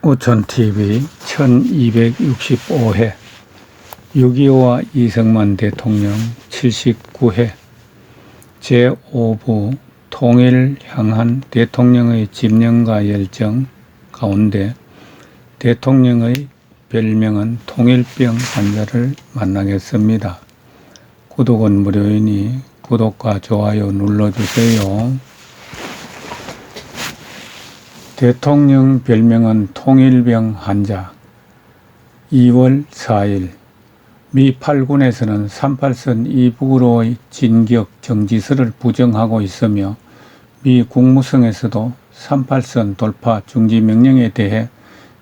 오천TV 1265회 6.25와 이승만 대통령 79회 제5부 통일 향한 대통령의 집념과 열정 가운데 대통령의 별명은 통일병 환자를 만나겠습니다. 구독은 무료이니 구독과 좋아요 눌러주세요. 대통령 별명은 통일병 환자. 2월 4일 미 8군에서는 38선 이북으로의 진격 정지설을 부정하고 있으며 미 국무성에서도 38선 돌파 중지 명령에 대해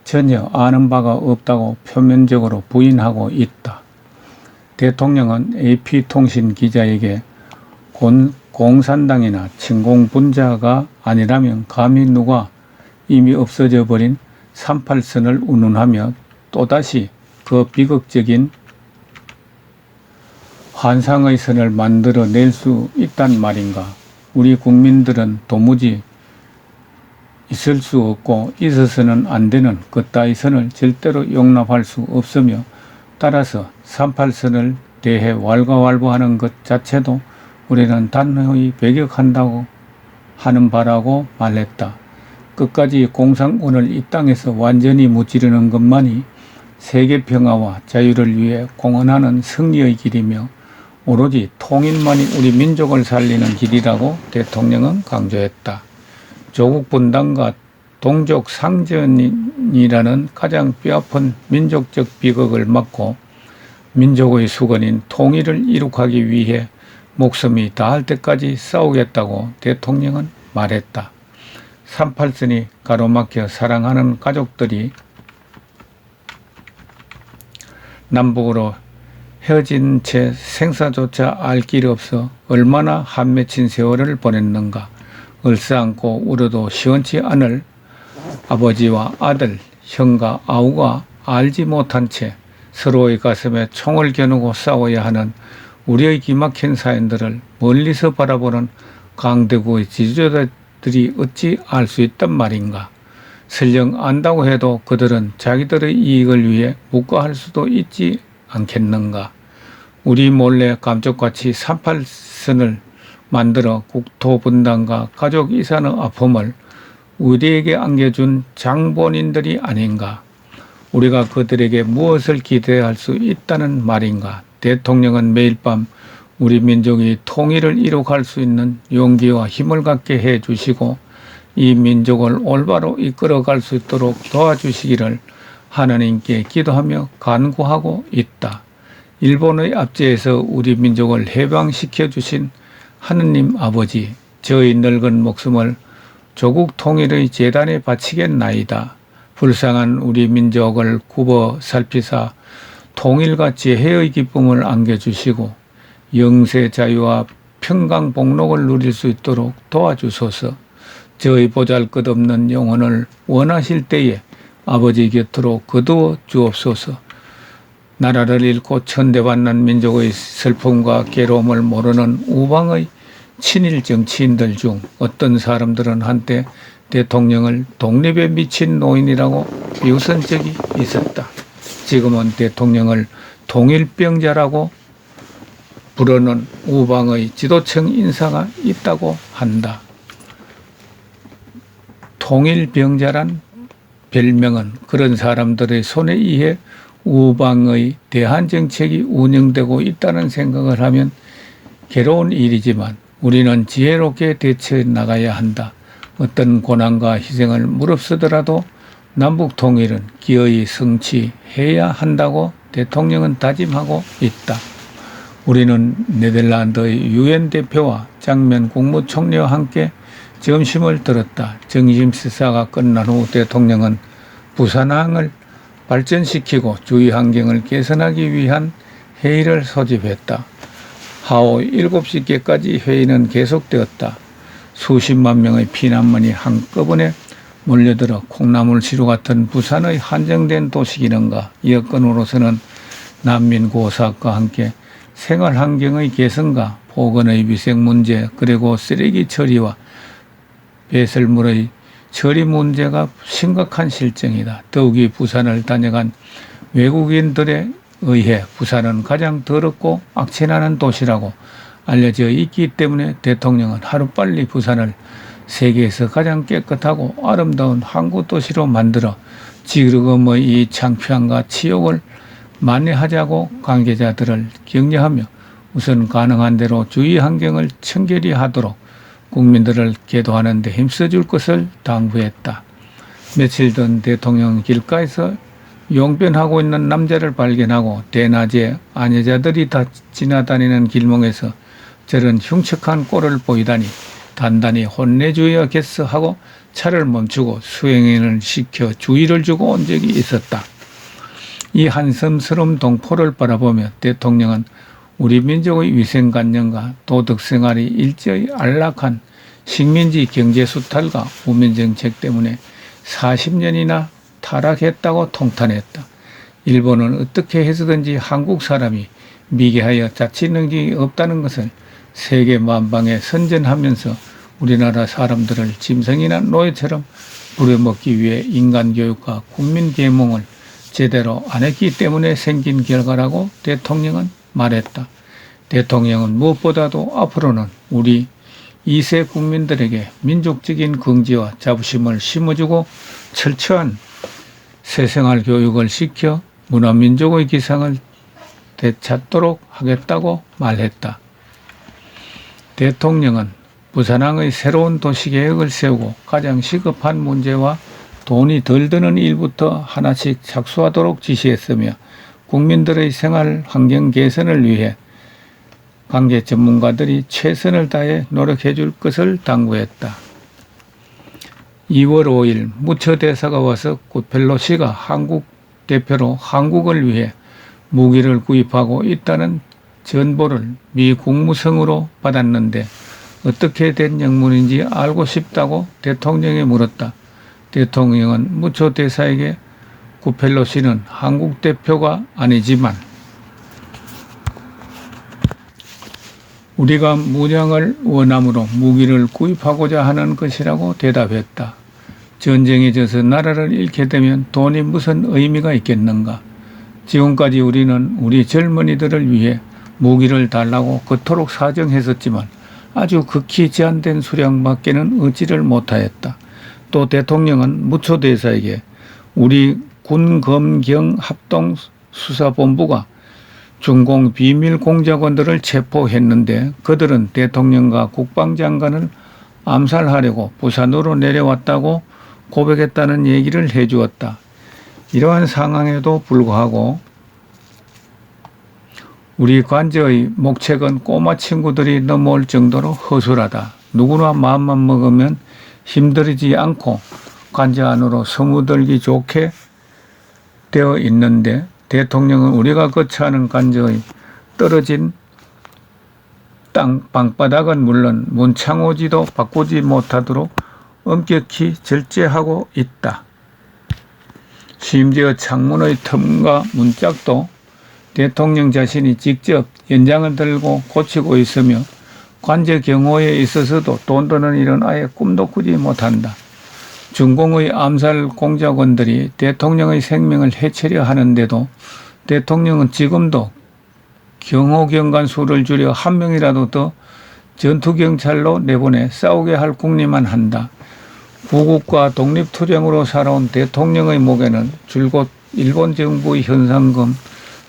전혀 아는 바가 없다고 표면적으로 부인하고 있다. 대통령은 AP통신 기자에게 공산당이나 친공분자가 아니라면 감히 누가 이미 없어져 버린 38선을 운운하며 또다시 그 비극적인 환상의 선을 만들어낼 수 있단 말인가. 우리 국민들은 도무지 있을 수 없고 있어서는 안 되는 그따위 선을 절대로 용납할 수 없으며 따라서 38선을 대해 왈가왈부하는 것 자체도 우리는 단호히 배격한다고 하는 바라고 말했다. 끝까지 공산군을 이 땅에서 완전히 무찌르는 것만이 세계 평화와 자유를 위해 공헌하는 승리의 길이며 오로지 통일만이 우리 민족을 살리는 길이라고 대통령은 강조했다. 조국 분단과 동족 상전이라는 가장 뼈아픈 민족적 비극을 막고 민족의 수건인 통일을 이룩하기 위해 목숨이 다할 때까지 싸우겠다고 대통령은 말했다. 38선이 가로막혀 사랑하는 가족들이 남북으로 헤어진 채 생사조차 알 길 없어 얼마나 한맺힌 세월을 보냈는가. 얼싸안고 울어도 시원치 않을 아버지와 아들, 형과 아우가 알지 못한 채 서로의 가슴에 총을 겨누고 싸워야 하는 우리의 기막힌 사연들을 멀리서 바라보는 강대구의 지도자들이 어찌 알 수 있단 말인가. 설령 안다고 해도 그들은 자기들의 이익을 위해 묵과할 수도 있지 않겠는가. 우리 몰래 감쪽같이 38선을 만들어 국토분단과 가족 이산의 아픔을 우리에게 안겨준 장본인들이 아닌가. 우리가 그들에게 무엇을 기대할 수 있다는 말인가. 대통령은 매일 밤 우리 민족이 통일을 이룩할 수 있는 용기와 힘을 갖게 해 주시고 이 민족을 올바로 이끌어갈 수 있도록 도와주시기를 하나님께 기도하며 간구하고 있다. 일본의 압제에서 우리 민족을 해방시켜 주신 하느님 아버지, 저의 늙은 목숨을 조국 통일의 재단에 바치겠나이다. 불쌍한 우리 민족을 굽어 살피사 통일과 지혜의 기쁨을 안겨주시고 영세 자유와 평강복록을 누릴 수 있도록 도와주소서. 저의 보잘것없는 영혼을 원하실 때에 아버지 곁으로 거두어 주옵소서. 나라를 잃고 천대받는 민족의 슬픔과 괴로움을 모르는 우방의 친일 정치인들 중 어떤 사람들은 한때 대통령을 독립에 미친 노인이라고 비웃은 적이 있었다. 지금은 대통령을 통일병자라고 부르는 우방의 지도층 인사가 있다고 한다. 통일병자란 별명은 그런 사람들의 손에 의해 우방의 대한정책이 운영되고 있다는 생각을 하면 괴로운 일이지만 우리는 지혜롭게 대처해 나가야 한다. 어떤 고난과 희생을 무릅쓰더라도 남북 통일은 기어이 성취해야 한다고 대통령은 다짐하고 있다. 우리는 네덜란드의 유엔 대표와 장면 국무총리와 함께 점심을 들었다. 점심식사가 끝난 후 대통령은 부산항을 발전시키고 주위 환경을 개선하기 위한 회의를 소집했다. 하오 7시께까지 회의는 계속되었다. 수십만 명의 피난민이 한꺼번에 몰려들어 콩나물시루 같은 부산의 한정된 도시기능과 여건으로서는 난민 고사과 함께 생활환경의 개선과 보건의 위생 문제 그리고 쓰레기 처리와 배설물의 처리 문제가 심각한 실정이다. 더욱이 부산을 다녀간 외국인들에 의해 부산은 가장 더럽고 악취나는 도시라고 알려져 있기 때문에 대통령은 하루빨리 부산을 세계에서 가장 깨끗하고 아름다운 항구 도시로 만들어 지금의 이 창피함과 치욕을 만회하자고 관계자들을 격려하며 우선 가능한 대로 주위 환경을 청결히 하도록 국민들을 계도하는 데 힘써줄 것을 당부했다. 며칠 전 대통령 길가에서 용변하고 있는 남자를 발견하고 대낮에 아내자들이 다 지나다니는 길목에서 저런 흉측한 꼴을 보이다니 단단히 혼내줘야겠어 하고 차를 멈추고 수행인을 시켜 주의를 주고 온 적이 있었다. 이 한섬스러운 동포를 바라보며 대통령은 우리 민족의 위생관념과 도덕생활이 일제히 안락한 식민지 경제수탈과 우민정책 때문에 40년이나 타락했다고 통탄했다. 일본은 어떻게 해서든지 한국 사람이 미개하여 자치 능력이 없다는 것을 세계 만방에 선전하면서 우리나라 사람들을 짐승이나 노예처럼 부려먹기 위해 인간교육과 국민계몽을 제대로 안 했기 때문에 생긴 결과라고 대통령은 말했다. 대통령은 무엇보다도 앞으로는 우리 2세 국민들에게 민족적인 긍지와 자부심을 심어주고 철저한 새생활 교육을 시켜 문화민족의 기상을 되찾도록 하겠다고 말했다. 대통령은 부산항의 새로운 도시계획을 세우고 가장 시급한 문제와 돈이 덜 드는 일부터 하나씩 착수하도록 지시했으며 국민들의 생활 환경 개선을 위해 관계 전문가들이 최선을 다해 노력해 줄 것을 당부했다. 2월 5일 무처 대사가 와서 구펠로시가 한국 대표로 한국을 위해 무기를 구입하고 있다는 전보를 미 국무성으로 받았는데 어떻게 된 영문인지 알고 싶다고 대통령이 물었다. 대통령은 무처 대사에게 구펠로시는 한국 대표가 아니지만 우리가 무장을 원함으로 무기를 구입하고자 하는 것이라고 대답했다. 전쟁에 져서 나라를 잃게 되면 돈이 무슨 의미가 있겠는가. 지금까지 우리는 우리 젊은이들을 위해 무기를 달라고 그토록 사정했었지만 아주 극히 제한된 수량밖에는 얻지를 못하였다. 또 대통령은 무처 대사에게 우리 군검경 합동수사본부가 중공 비밀 공작원들을 체포했는데 그들은 대통령과 국방장관을 암살하려고 부산으로 내려왔다고 고백했다는 얘기를 해주었다. 이러한 상황에도 불구하고 우리 관저의 목책은 꼬마 친구들이 넘어올 정도로 허술하다. 누구나 마음만 먹으면 힘들이지 않고 관저 안으로 스며들기 좋게 되어 있는데 대통령은 우리가 거처하는 관저의 떨어진 땅 방바닥은 물론 문창호지도 바꾸지 못하도록 엄격히 절제하고 있다. 심지어 창문의 틈과 문짝도 대통령 자신이 직접 연장을 들고 고치고 있으며 관저 경호에 있어서도 돈 드는 일은 아예 꿈도 꾸지 못한다. 중공의 암살 공작원들이 대통령의 생명을 해치려 하는데도 대통령은 지금도 경호경관 수를 줄여 한 명이라도 더 전투경찰로 내보내 싸우게 할 궁리만 한다. 구국과 독립투쟁으로 살아온 대통령의 목에는 줄곧 일본 정부의 현상금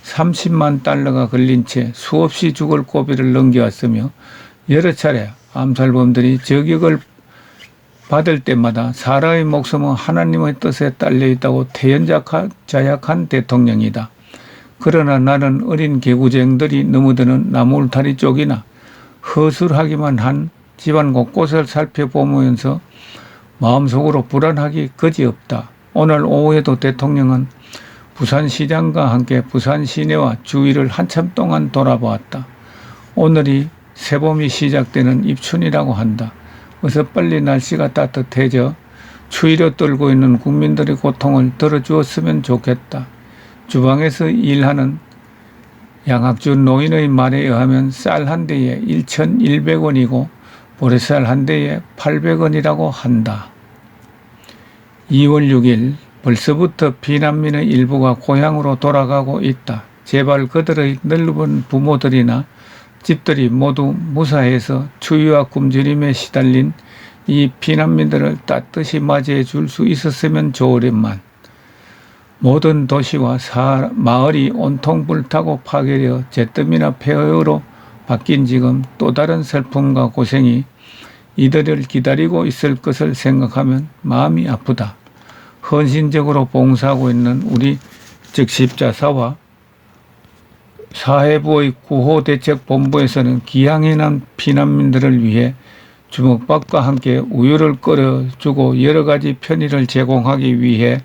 30만 달러가 걸린 채 수없이 죽을 고비를 넘겨왔으며 여러 차례 암살범들이 저격을 받을 때마다 사람의 목숨은 하나님의 뜻에 딸려 있다고 태연자약한 대통령이다. 그러나 나는 어린 개구쟁들이 넘어드는 나무울타리 쪽이나 허술하기만 한 집안 곳곳을 살펴보면서 마음속으로 불안하기 그지없다. 오늘 오후에도 대통령은 부산시장과 함께 부산 시내와 주위를 한참 동안 돌아보았다. 오늘이 새봄이 시작되는 입춘이라고 한다. 어서 빨리 날씨가 따뜻해져 추위로 떨고 있는 국민들의 고통을 덜어주었으면 좋겠다. 주방에서 일하는 양학준 노인의 말에 의하면 쌀 한 대에 1,100원이고 보리쌀 한 대에 800원이라고 한다. 2월 6일 벌써부터 피난민의 일부가 고향으로 돌아가고 있다. 제발 그들의 넓은 부모들이나 집들이 모두 무사해서 추위와 굶주림에 시달린 이 피난민들을 따뜻이 맞이해 줄 수 있었으면 좋으련만 모든 도시와 마을이 온통 불타고 파괴되어 잿더미나 폐허로 바뀐 지금 또 다른 슬픔과 고생이 이들을 기다리고 있을 것을 생각하면 마음이 아프다. 헌신적으로 봉사하고 있는 우리 즉 십자사와 사회부의 구호대책본부에서는 기항에 난 피난민들을 위해 주먹밥과 함께 우유를 끓여주고 여러 가지 편의를 제공하기 위해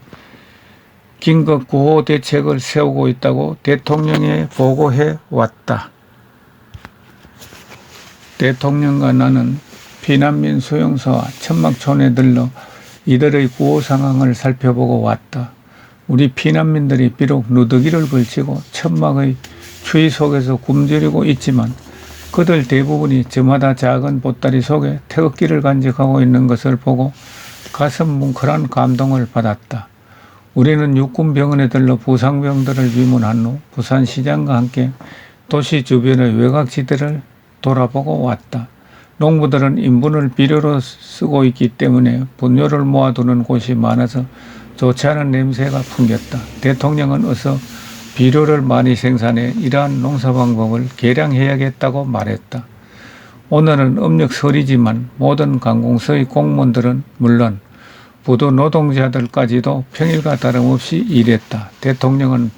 긴급 구호 대책을 세우고 있다고 대통령에 보고해 왔다. 대통령과 나는 피난민 수용소와 천막촌에 들러 이들의 구호 상황을 살펴보고 왔다. 우리 피난민들이 비록 누더기를 걸치고 천막의 추위 속에서 굶주리고 있지만 그들 대부분이 저마다 작은 보따리 속에 태극기를 간직하고 있는 것을 보고 가슴 뭉클한 감동을 받았다. 우리는 육군병원에 들러 부상병들을 위문한 후 부산시장과 함께 도시 주변의 외곽지대를 돌아보고 왔다. 농부들은 인분을 비료로 쓰고 있기 때문에 분뇨를 모아두는 곳이 많아서 좋지 않은 냄새가 풍겼다. 대통령은 어서 비료를 많이 생산해 이러한 농사 방법을 개량해야겠다고 말했다. 오늘은 음력설이지만 모든 관공서의 공무원들은 물론 부도 노동자들까지도 평일과 다름없이 일했다. 대통령은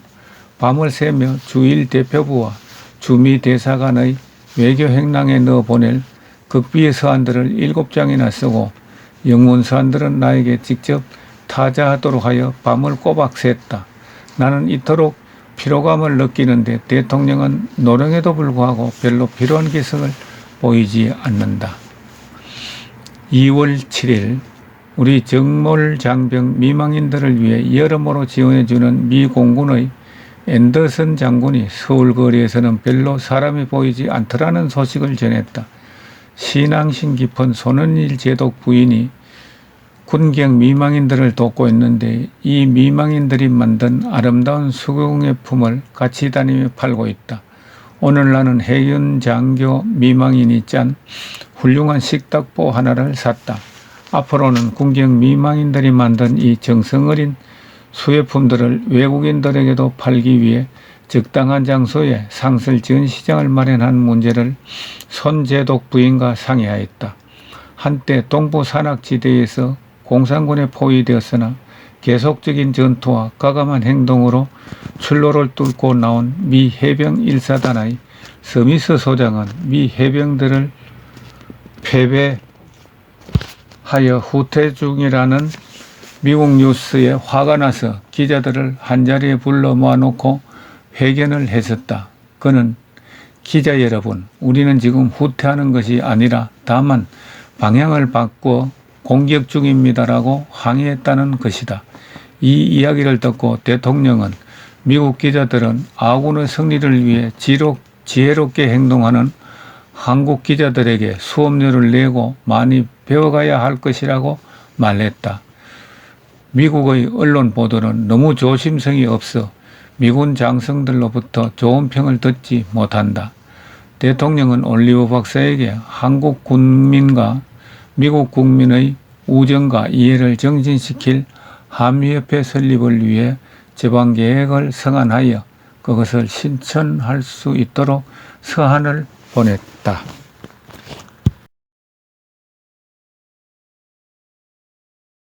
밤을 새며 주일 대표부와 주미 대사관의 외교 행랑에 넣어 보낼 극비의 서한들을 7장이나 쓰고 영문 서한들은 나에게 직접 타자하도록 하여 밤을 꼬박 샜다. 나는 이토록 피로감을 느끼는데 대통령은 노령에도 불구하고 별로 피로한 기색을 보이지 않는다. 2월 7일 우리 정몰 장병 미망인들을 위해 여러모로 지원해주는 미 공군의 앤더슨 장군이 서울 거리에서는 별로 사람이 보이지 않더라는 소식을 전했다. 신앙심 깊은 손은일 제독 부인이 군경 미망인들을 돕고 있는데 이 미망인들이 만든 아름다운 수공예품을 같이 다니며 팔고 있다. 오늘 나는 해윤 장교 미망인이 짠 훌륭한 식탁보 하나를 샀다. 앞으로는 군경 미망인들이 만든 이 정성어린 수혜품들을 외국인들에게도 팔기 위해 적당한 장소에 상설 전시장을 마련한 문제를 손제독 부인과 상의하였다. 한때 동부 산악지대에서 공산군에 포위되었으나 계속적인 전투와 과감한 행동으로 출로를 뚫고 나온 미 해병 1사단의 서미스 소장은 미 해병들을 패배하여 후퇴 중이라는 미국 뉴스에 화가 나서 기자들을 한자리에 불러 모아놓고 회견을 했었다. 그는 기자 여러분, 우리는 지금 후퇴하는 것이 아니라 다만 방향을 바꾸어 공격 중입니다라고 항의했다는 것이다. 이 이야기를 듣고 대통령은 미국 기자들은 아군의 승리를 위해 지혜롭게 행동하는 한국 기자들에게 수업료를 내고 많이 배워가야 할 것이라고 말했다. 미국의 언론 보도는 너무 조심성이 없어 미군 장성들로부터 좋은 평을 듣지 못한다. 대통령은 올리브 박사에게 한국 국민과 미국 국민의 우정과 이해를 정진시킬 한미협회 설립을 위해 제방계획을 성안하여 그것을 신청할 수 있도록 서한을 보냈다.